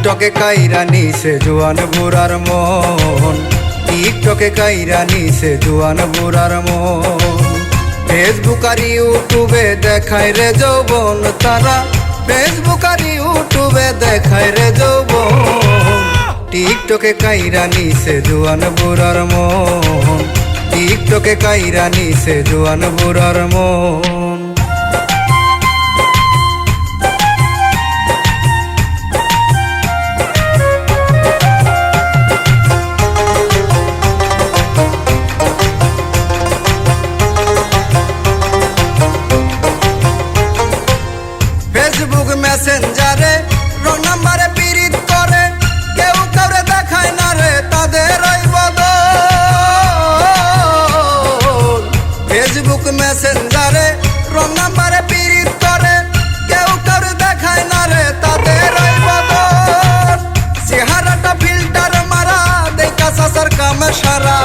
টিকটকে কাইরা নিছে জোয়ান বুড়ার মন, টিকটকে কাইরা নিছে জোয়ান বুড়ার মন। ফেসবুক আর ইউটিউবে দেখায় রে যৌবন তারা, ফেসবুক আর ইউটিউবে দেখায় রে যৌবন। টিকটকে কাইরা নিছে জোয়ান বুড়ার মন, টিকটকে কাইরা নিছে জোয়ান বুড়ার মন। ফেসবুক মেসেঞ্জারে রং নাম্বারে পিরিত করে, কেউ কাউরে দেখায় না রে তাদের ওই বদল। ফেসবুক মেসেঞ্জারে রং নাম্বারে পিরিত করে, কেউ কাউরে দেখায় না রে তাদের ওই বদল। চেহারাটা ফিল্টার মারা দেখা সাসার কামে সারা,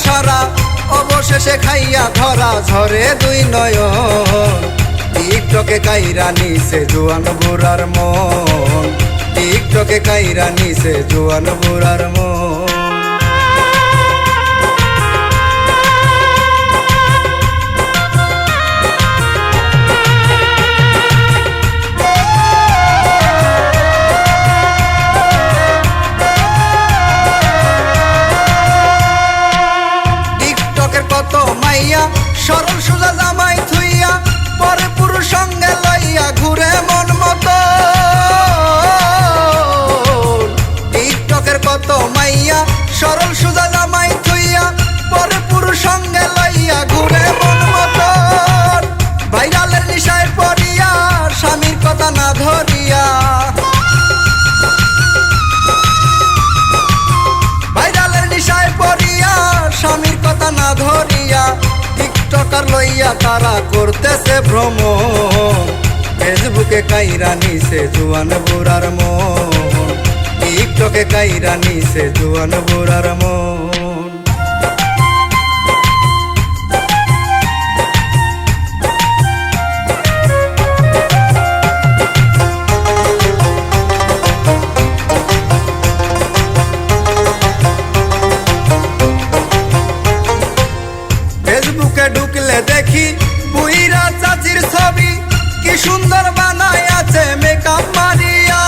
সারা অবশেষে খাইয়া ধরা ঝরে দুই নয়ন। টিকটকে কাইরা নিছে জোয়ান বুড়ার মন, টিকটকে কাইরা নিছে জোয়ান বুড়ার মন। সরল সোজা জামাই থুইয়া পরে পুরুষ সঙ্গে লইয়া ঘুরে মন মতো। টিকটকের কত মাইয়া সরল সোজা জামাই থুইয়া পরে পুরুষ সঙ্গে লইয়া ঘুরে মন মতো। ভাইরালের নিশায় পড়িয়া স্বামীর কথা না ধরিয়া, ভাইরালের নিশায় পড়িয়া স্বামীর কথা না ধরিয়া টিকটকার লইয়া তারা করতেছে ভ্রমণ। ফেসবুকে কাইরা নিছে জোয়ান বুড়ার মন, টিকটকে কাইরা নিছে জোয়ান বুড়ার মন। ফেসবুকে ঢুকলে দেখি বুইরা চাচির ছবি, কি সুন্দর বানায় আছে মেকআপ মারিয়া।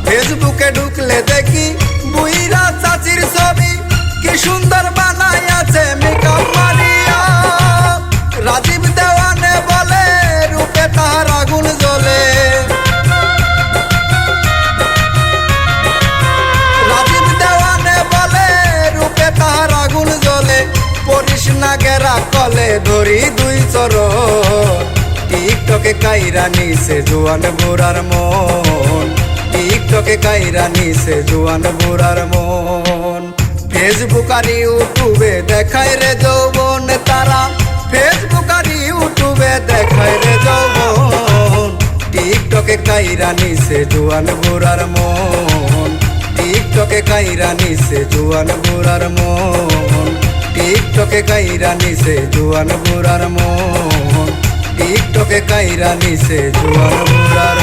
ফেসবুকে ঢুকলে দেখি বুইরা চাচির ছবি, কি সুন্দর বানায় আছে মেকআপ মারিয়া। রাজীব দেওয়ানে বলে রূপে তাহার আগুন জ্বলে, না গেরা কলে ধরি দুই চরণ। টিকটকে কাইরা নিছে জোয়ান বুড়ার মন, টিকটকে কাইরা নিছে জোয়ান বুড়ার মন। ফেসবুক আর ইউটিউবে দেখায় রে যৌবন তারা, ফেসবুক আর ইউটিউবে দেখায় রে যৌবন। টিকটকে কাইরা নিছে জোয়ান বুড়ার মন, টিকটকে কাইরা নিছে জোয়ান বুড়ার মন। টিকটকে কাইরা নিছে জোয়ান বুড়ার মন, টিকটকে কাইরা নিছে জোয়ান বুড়ার